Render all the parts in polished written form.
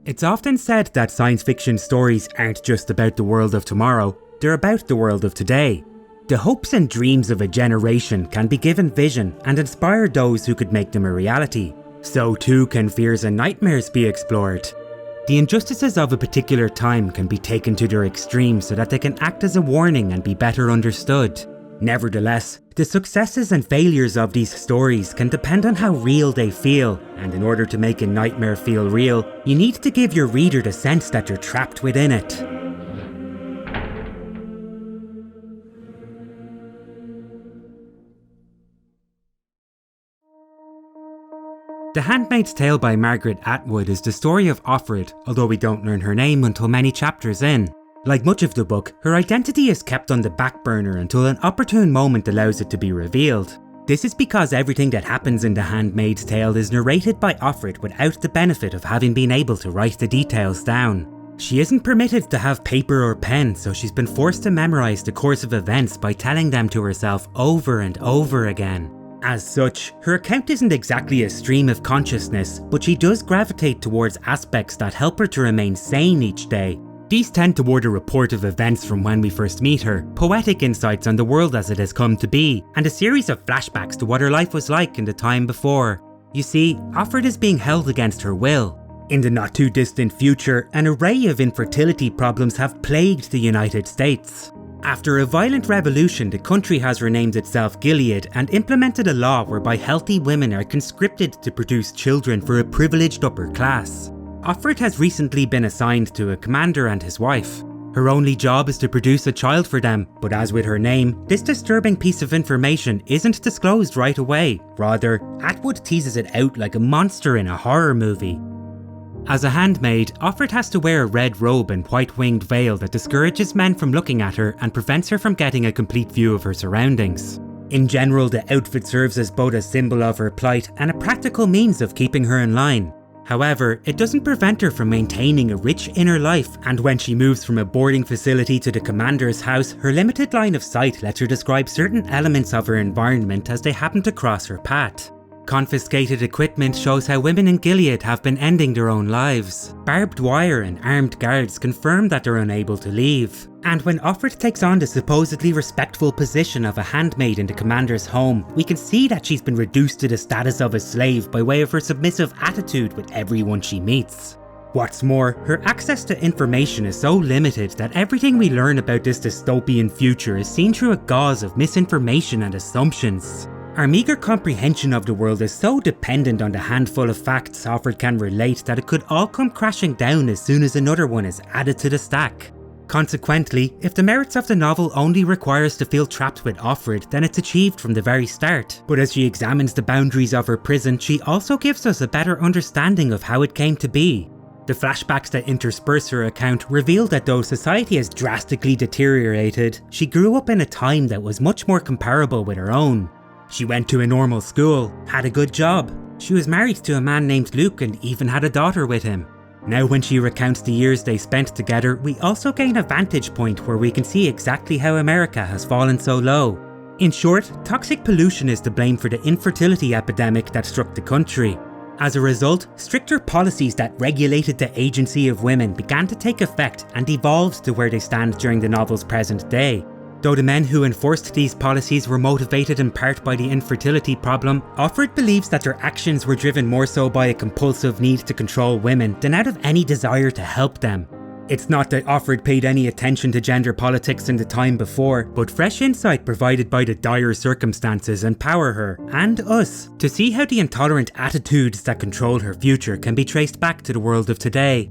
It's often said that science fiction stories aren't just about the world of tomorrow, they're about the world of today. The hopes and dreams of a generation can be given vision and inspire those who could make them a reality. So too can fears and nightmares be explored. The injustices of a particular time can be taken to their extreme so that they can act as a warning and be better understood. Nevertheless, the successes and failures of these stories can depend on how real they feel, and in order to make a nightmare feel real, you need to give your reader the sense that you're trapped within it. The Handmaid's Tale by Margaret Atwood is the story of Offred, although we don't learn her name until many chapters in. Like much of the book, her identity is kept on the back burner until an opportune moment allows it to be revealed. This is because everything that happens in The Handmaid's Tale is narrated by Offred without the benefit of having been able to write the details down. She isn't permitted to have paper or pen, so she's been forced to memorise the course of events by telling them to herself over and over again. As such, her account isn't exactly a stream of consciousness, but she does gravitate towards aspects that help her to remain sane each day. These tend toward a report of events from when we first meet her, poetic insights on the world as it has come to be, and a series of flashbacks to what her life was like in the time before. You see, Offred is being held against her will. In the not too distant future, an array of infertility problems have plagued the United States. After a violent revolution, the country has renamed itself Gilead and implemented a law whereby healthy women are conscripted to produce children for a privileged upper class. Offred has recently been assigned to a commander and his wife. Her only job is to produce a child for them, but as with her name, this disturbing piece of information isn't disclosed right away. Rather, Atwood teases it out like a monster in a horror movie. As a handmaid, Offred has to wear a red robe and white-winged veil that discourages men from looking at her and prevents her from getting a complete view of her surroundings. In general, the outfit serves as both a symbol of her plight and a practical means of keeping her in line. However, it doesn't prevent her from maintaining a rich inner life, and when she moves from a boarding facility to the commander's house, her limited line of sight lets her describe certain elements of her environment as they happen to cross her path. Confiscated equipment shows how women in Gilead have been ending their own lives. Barbed wire and armed guards confirm that they're unable to leave. And when Offred takes on the supposedly respectful position of a handmaid in the commander's home, we can see that she's been reduced to the status of a slave by way of her submissive attitude with everyone she meets. What's more, her access to information is so limited that everything we learn about this dystopian future is seen through a gauze of misinformation and assumptions. Our meagre comprehension of the world is so dependent on the handful of facts Offred can relate that it could all come crashing down as soon as another one is added to the stack. Consequently, if the merits of the novel only require us to feel trapped with Offred, then it's achieved from the very start. But as she examines the boundaries of her prison, she also gives us a better understanding of how it came to be. The flashbacks that intersperse her account reveal that though society has drastically deteriorated, she grew up in a time that was much more comparable with her own. She went to a normal school, had a good job. She was married to a man named Luke and even had a daughter with him. Now when she recounts the years they spent together, we also gain a vantage point where we can see exactly how America has fallen so low. In short, toxic pollution is to blame for the infertility epidemic that struck the country. As a result, stricter policies that regulated the agency of women began to take effect and evolved to where they stand during the novel's present day. Though the men who enforced these policies were motivated in part by the infertility problem, Offred believes that their actions were driven more so by a compulsive need to control women than out of any desire to help them. It's not that Offred paid any attention to gender politics in the time before, but fresh insight provided by the dire circumstances empower her, and us, to see how the intolerant attitudes that control her future can be traced back to the world of today.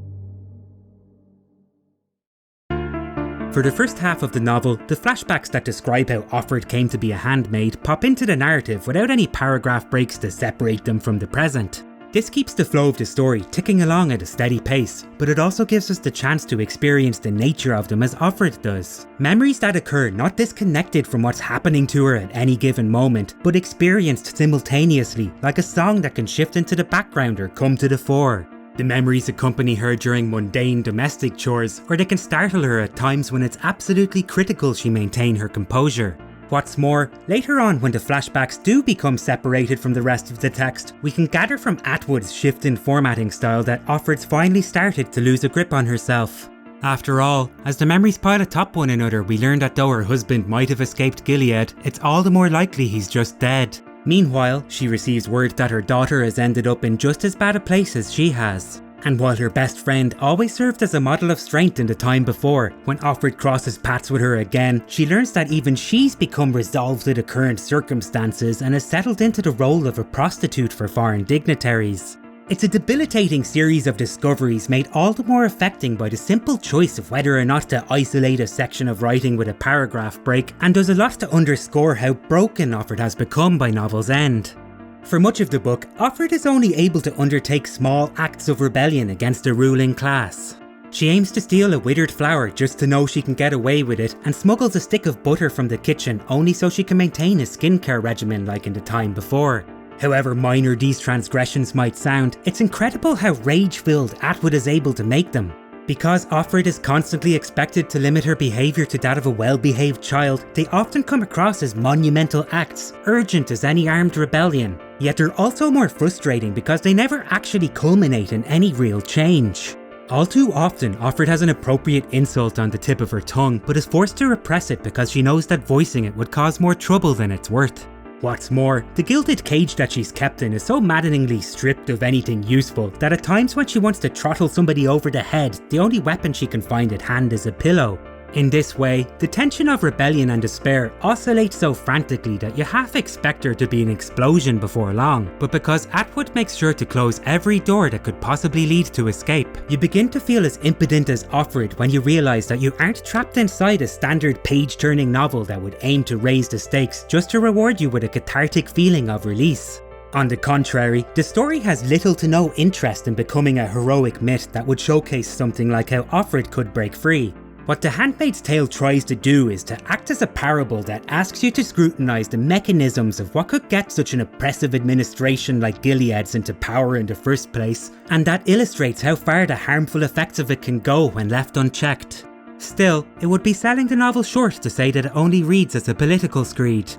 For the first half of the novel, the flashbacks that describe how Offred came to be a handmaid pop into the narrative without any paragraph breaks to separate them from the present. This keeps the flow of the story ticking along at a steady pace, but it also gives us the chance to experience the nature of them as Offred does. Memories that occur not disconnected from what's happening to her at any given moment, but experienced simultaneously, like a song that can shift into the background or come to the fore. The memories accompany her during mundane domestic chores, or they can startle her at times when it's absolutely critical she maintain her composure. What's more, later on when the flashbacks do become separated from the rest of the text, we can gather from Atwood's shift in formatting style that Offred's finally started to lose a grip on herself. After all, as the memories pile atop one another, we learn that though her husband might have escaped Gilead, it's all the more likely he's just dead. Meanwhile, she receives word that her daughter has ended up in just as bad a place as she has. And while her best friend always served as a model of strength in the time before, when Offred crosses paths with her again, she learns that even she's become resolved to the current circumstances and has settled into the role of a prostitute for foreign dignitaries. It's a debilitating series of discoveries made all the more affecting by the simple choice of whether or not to isolate a section of writing with a paragraph break, and does a lot to underscore how broken Offred has become by novel's end. For much of the book, Offred is only able to undertake small acts of rebellion against the ruling class. She aims to steal a withered flower just to know she can get away with it, and smuggles a stick of butter from the kitchen only so she can maintain a skincare regimen like in the time before. However minor these transgressions might sound, it's incredible how rage-filled Atwood is able to make them. Because Offred is constantly expected to limit her behaviour to that of a well-behaved child, they often come across as monumental acts, urgent as any armed rebellion. Yet they're also more frustrating because they never actually culminate in any real change. All too often, Offred has an appropriate insult on the tip of her tongue, but is forced to repress it because she knows that voicing it would cause more trouble than it's worth. What's more, the gilded cage that she's kept in is so maddeningly stripped of anything useful that at times when she wants to throttle somebody over the head, the only weapon she can find at hand is a pillow. In this way, the tension of rebellion and despair oscillates so frantically that you half expect there to be an explosion before long, but because Atwood makes sure to close every door that could possibly lead to escape, you begin to feel as impotent as Offred when you realise that you aren't trapped inside a standard page-turning novel that would aim to raise the stakes just to reward you with a cathartic feeling of release. On the contrary, the story has little to no interest in becoming a heroic myth that would showcase something like how Offred could break free. What The Handmaid's Tale tries to do is to act as a parable that asks you to scrutinise the mechanisms of what could get such an oppressive administration like Gilead's into power in the first place, and that illustrates how far the harmful effects of it can go when left unchecked. Still, it would be selling the novel short to say that it only reads as a political screed.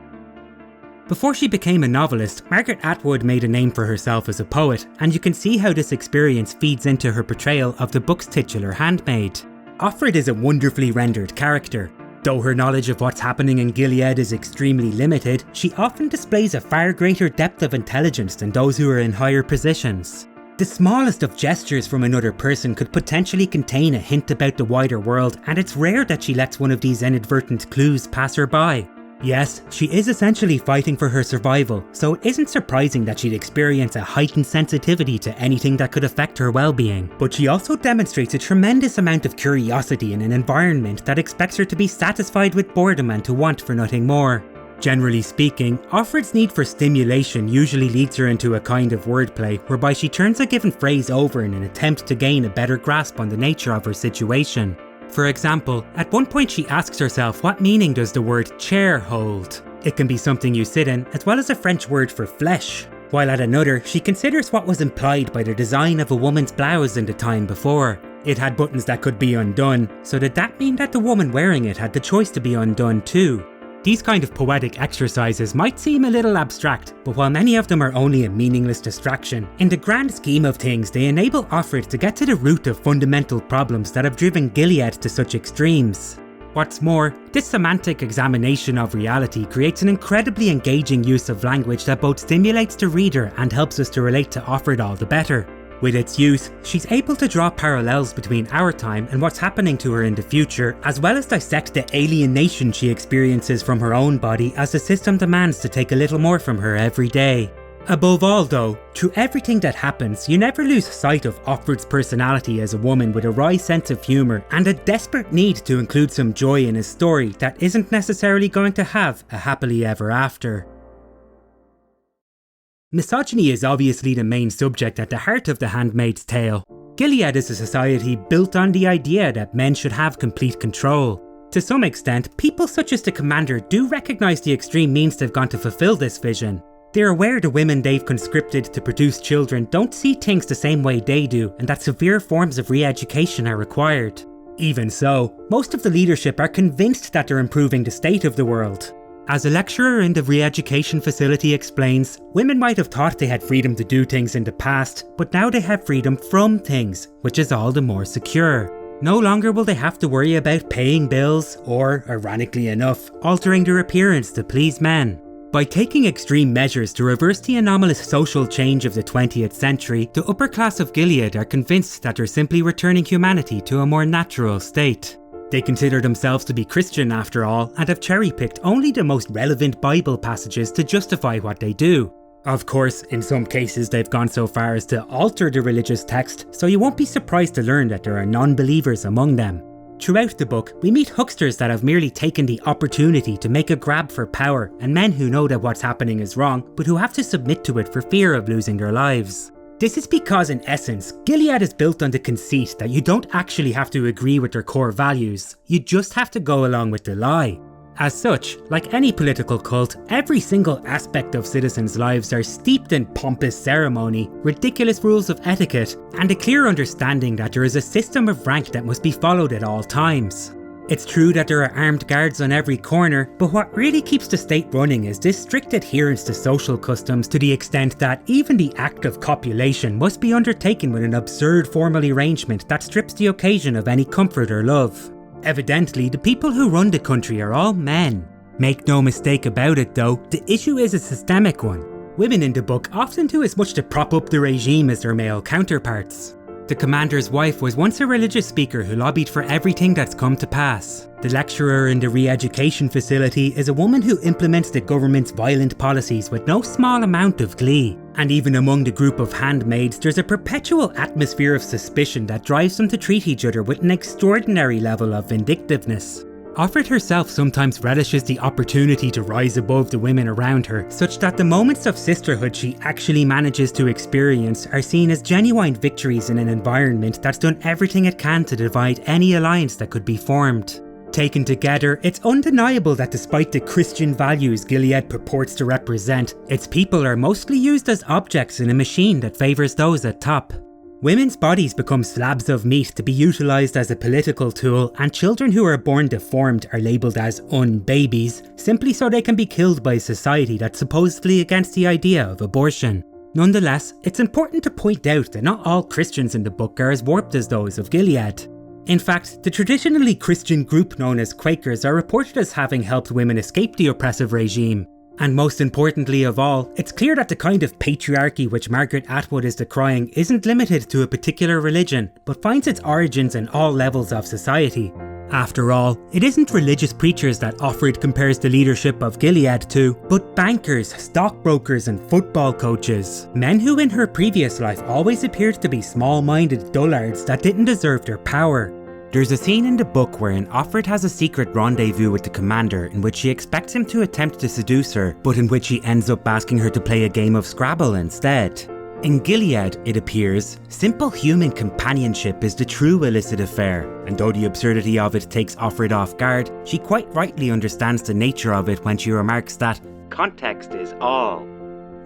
Before she became a novelist, Margaret Atwood made a name for herself as a poet, and you can see how this experience feeds into her portrayal of the book's titular handmaid. Offred is a wonderfully rendered character. Though her knowledge of what's happening in Gilead is extremely limited, she often displays a far greater depth of intelligence than those who are in higher positions. The smallest of gestures from another person could potentially contain a hint about the wider world, and it's rare that she lets one of these inadvertent clues pass her by. Yes, she is essentially fighting for her survival, so it isn't surprising that she'd experience a heightened sensitivity to anything that could affect her well-being, but she also demonstrates a tremendous amount of curiosity in an environment that expects her to be satisfied with boredom and to want for nothing more. Generally speaking, Offred's need for stimulation usually leads her into a kind of wordplay whereby she turns a given phrase over in an attempt to gain a better grasp on the nature of her situation. For example, at one point she asks herself what meaning does the word chair hold? It can be something you sit in, as well as a French word for flesh. While at another, she considers what was implied by the design of a woman's blouse in the time before. It had buttons that could be undone, so did that mean that the woman wearing it had the choice to be undone too? These kind of poetic exercises might seem a little abstract, but while many of them are only a meaningless distraction, in the grand scheme of things they enable Offred to get to the root of fundamental problems that have driven Gilead to such extremes. What's more, this semantic examination of reality creates an incredibly engaging use of language that both stimulates the reader and helps us to relate to Offred all the better. With its use, she's able to draw parallels between our time and what's happening to her in the future, as well as dissect the alienation she experiences from her own body as the system demands to take a little more from her every day. Above all though, through everything that happens, you never lose sight of Offred's personality as a woman with a wry sense of humour and a desperate need to include some joy in a story that isn't necessarily going to have a happily ever after. Misogyny is obviously the main subject at the heart of The Handmaid's Tale. Gilead is a society built on the idea that men should have complete control. To some extent, people such as the Commander do recognise the extreme means they've gone to fulfil this vision. They're aware the women they've conscripted to produce children don't see things the same way they do, and that severe forms of re-education are required. Even so, most of the leadership are convinced that they're improving the state of the world. As a lecturer in the re-education facility explains, women might have thought they had freedom to do things in the past, but now they have freedom from things, which is all the more secure. No longer will they have to worry about paying bills or, ironically enough, altering their appearance to please men. By taking extreme measures to reverse the anomalous social change of the 20th century, the upper class of Gilead are convinced that they're simply returning humanity to a more natural state. They consider themselves to be Christian after all, and have cherry-picked only the most relevant Bible passages to justify what they do. Of course, in some cases they've gone so far as to alter the religious text, so you won't be surprised to learn that there are non-believers among them. Throughout the book, we meet hucksters that have merely taken the opportunity to make a grab for power, and men who know that what's happening is wrong, but who have to submit to it for fear of losing their lives. This is because in essence, Gilead is built on the conceit that you don't actually have to agree with their core values, you just have to go along with the lie. As such, like any political cult, every single aspect of citizens' lives are steeped in pompous ceremony, ridiculous rules of etiquette, and a clear understanding that there is a system of rank that must be followed at all times. It's true that there are armed guards on every corner, but what really keeps the state running is this strict adherence to social customs to the extent that even the act of copulation must be undertaken with an absurd formal arrangement that strips the occasion of any comfort or love. Evidently, the people who run the country are all men. Make no mistake about it though, the issue is a systemic one. Women in the book often do as much to prop up the regime as their male counterparts. The commander's wife was once a religious speaker who lobbied for everything that's come to pass. The lecturer in the re-education facility is a woman who implements the government's violent policies with no small amount of glee. And even among the group of handmaids, there's a perpetual atmosphere of suspicion that drives them to treat each other with an extraordinary level of vindictiveness. Offred herself sometimes relishes the opportunity to rise above the women around her, such that the moments of sisterhood she actually manages to experience are seen as genuine victories in an environment that's done everything it can to divide any alliance that could be formed. Taken together, it's undeniable that despite the Christian values Gilead purports to represent, its people are mostly used as objects in a machine that favours those at top. Women's bodies become slabs of meat to be utilised as a political tool, and children who are born deformed are labelled as unbabies, simply so they can be killed by a society that's supposedly against the idea of abortion. Nonetheless, it's important to point out that not all Christians in the book are as warped as those of Gilead. In fact, the traditionally Christian group known as Quakers are reported as having helped women escape the oppressive regime. And most importantly of all, it's clear that the kind of patriarchy which Margaret Atwood is decrying isn't limited to a particular religion, but finds its origins in all levels of society. After all, it isn't religious preachers that Offred compares the leadership of Gilead to, but bankers, stockbrokers and football coaches. Men who in her previous life always appeared to be small-minded dullards that didn't deserve their power. There's a scene in the book wherein Offred has a secret rendezvous with the commander in which she expects him to attempt to seduce her, but in which he ends up asking her to play a game of Scrabble instead. In Gilead, it appears, simple human companionship is the true illicit affair, and though the absurdity of it takes Offred off guard, she quite rightly understands the nature of it when she remarks that context is all.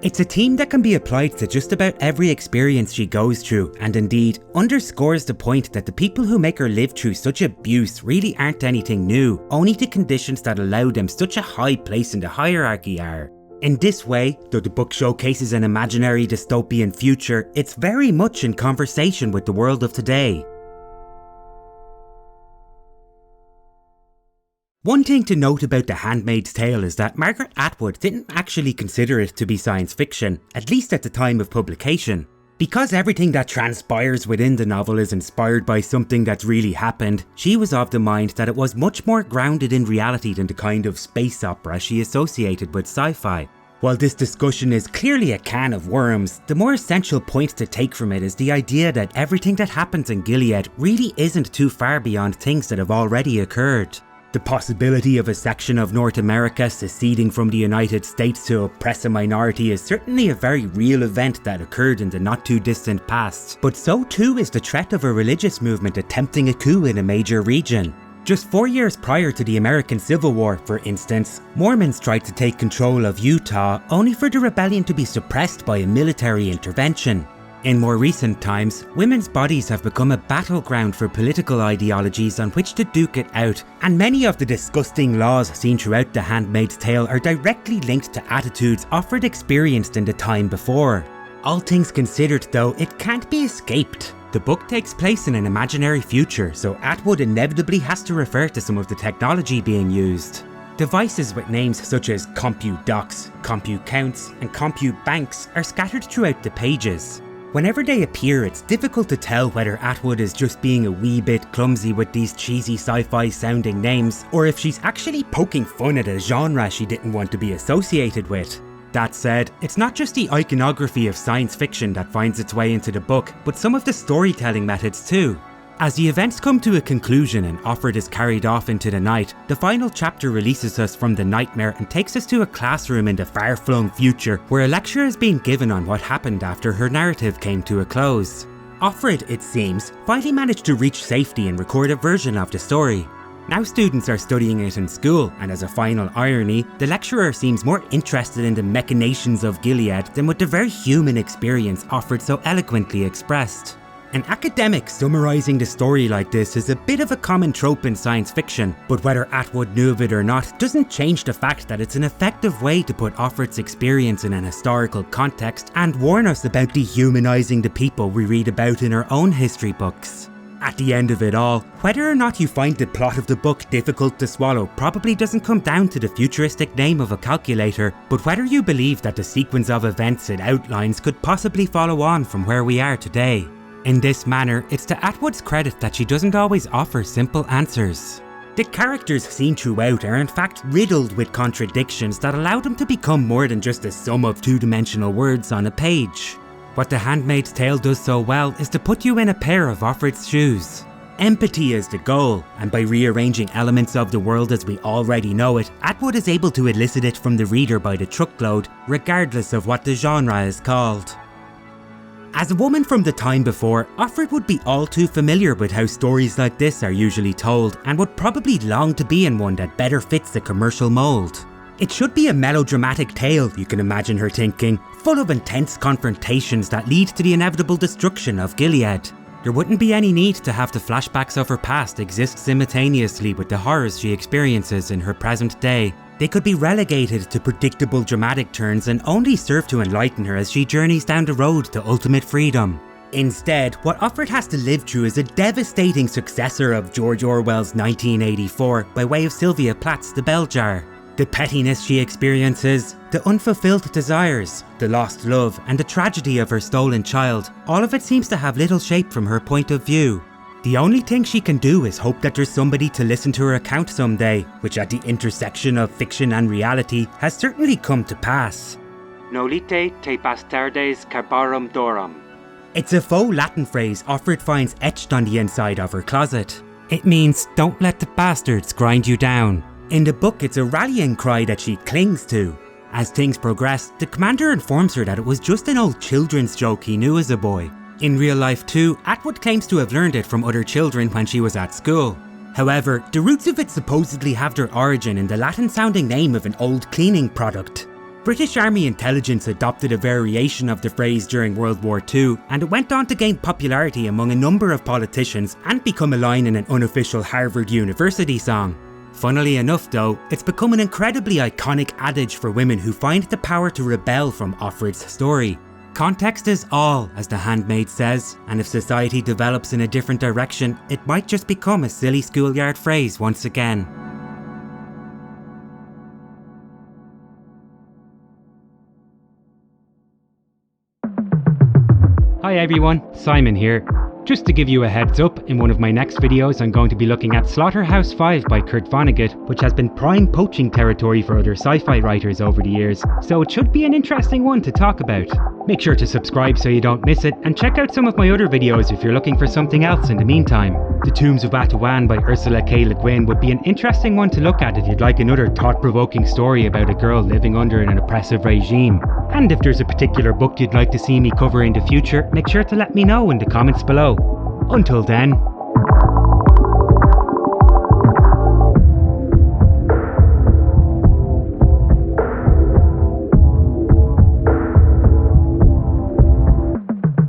It's a theme that can be applied to just about every experience she goes through, and indeed underscores the point that the people who make her live through such abuse really aren't anything new, only the conditions that allow them such a high place in the hierarchy are. In this way, though the book showcases an imaginary dystopian future, it's very much in conversation with the world of today. One thing to note about The Handmaid's Tale is that Margaret Atwood didn't actually consider it to be science fiction, at least at the time of publication. Because everything that transpires within the novel is inspired by something that's really happened, she was of the mind that it was much more grounded in reality than the kind of space opera she associated with sci-fi. While this discussion is clearly a can of worms, the more essential point to take from it is the idea that everything that happens in Gilead really isn't too far beyond things that have already occurred. The possibility of a section of North America seceding from the United States to oppress a minority is certainly a very real event that occurred in the not too distant past, but so too is the threat of a religious movement attempting a coup in a major region. Just 4 years prior to the American Civil War, for instance, Mormons tried to take control of Utah only for the rebellion to be suppressed by a military intervention. In more recent times, women's bodies have become a battleground for political ideologies on which to duke it out, and many of the disgusting laws seen throughout The Handmaid's Tale are directly linked to attitudes Offred experienced in the time before. All things considered though, it can't be escaped. The book takes place in an imaginary future, so Atwood inevitably has to refer to some of the technology being used. Devices with names such as CompuDocs, CompuCounts, and CompuBanks are scattered throughout the pages. Whenever they appear, it's difficult to tell whether Atwood is just being a wee bit clumsy with these cheesy sci-fi sounding names, or if she's actually poking fun at a genre she didn't want to be associated with. That said, it's not just the iconography of science fiction that finds its way into the book, but some of the storytelling methods too. As the events come to a conclusion and Offred is carried off into the night, the final chapter releases us from the nightmare and takes us to a classroom in the far-flung future where a lecture is being given on what happened after her narrative came to a close. Offred, it seems, finally managed to reach safety and record a version of the story. Now students are studying it in school, and as a final irony, the lecturer seems more interested in the machinations of Gilead than with the very human experience Offred so eloquently expressed. An academic summarising the story like this is a bit of a common trope in science fiction, but whether Atwood knew of it or not doesn't change the fact that it's an effective way to put Offred's experience in an historical context and warn us about dehumanising the people we read about in our own history books. At the end of it all, whether or not you find the plot of the book difficult to swallow probably doesn't come down to the futuristic name of a calculator, but whether you believe that the sequence of events it outlines could possibly follow on from where we are today. In this manner, it's to Atwood's credit that she doesn't always offer simple answers. The characters seen throughout are in fact riddled with contradictions that allow them to become more than just a sum of two-dimensional words on a page. What The Handmaid's Tale does so well is to put you in a pair of Offred's shoes. Empathy is the goal, and by rearranging elements of the world as we already know it, Atwood is able to elicit it from the reader by the truckload, regardless of what the genre is called. As a woman from the time before, Offred would be all too familiar with how stories like this are usually told, and would probably long to be in one that better fits the commercial mould. It should be a melodramatic tale, you can imagine her thinking, full of intense confrontations that lead to the inevitable destruction of Gilead. There wouldn't be any need to have the flashbacks of her past exist simultaneously with the horrors she experiences in her present day. They could be relegated to predictable dramatic turns and only serve to enlighten her as she journeys down the road to ultimate freedom. Instead, what Offred has to live through is a devastating successor of George Orwell's 1984 by way of Sylvia Plath's The Bell Jar. The pettiness she experiences, the unfulfilled desires, the lost love, and the tragedy of her stolen child, all of it seems to have little shape from her point of view. The only thing she can do is hope that there's somebody to listen to her account someday, which at the intersection of fiction and reality has certainly come to pass. Nolite te bastardes carbarum dorum. It's a faux Latin phrase Offred finds etched on the inside of her closet. It means, don't let the bastards grind you down. In the book, it's a rallying cry that she clings to. As things progress, the commander informs her that it was just an old children's joke he knew as a boy. In real life too, Atwood claims to have learned it from other children when she was at school. However, the roots of it supposedly have their origin in the Latin-sounding name of an old cleaning product. British Army intelligence adopted a variation of the phrase during World War II, and it went on to gain popularity among a number of politicians and become a line in an unofficial Harvard University song. Funnily enough though, it's become an incredibly iconic adage for women who find the power to rebel from Offred's story. Context is all, as The Handmaid says, and if society develops in a different direction, it might just become a silly schoolyard phrase once again. Hi everyone, Simon here. Just to give you a heads up, in one of my next videos I'm going to be looking at Slaughterhouse 5 by Kurt Vonnegut, which has been prime poaching territory for other sci-fi writers over the years, so it should be an interesting one to talk about. Make sure to subscribe so you don't miss it, and check out some of my other videos if you're looking for something else in the meantime. The Tombs of Atuan by Ursula K. Le Guin would be an interesting one to look at if you'd like another thought-provoking story about a girl living under an oppressive regime. And if there's a particular book you'd like to see me cover in the future, make sure to let me know in the comments below. Until then,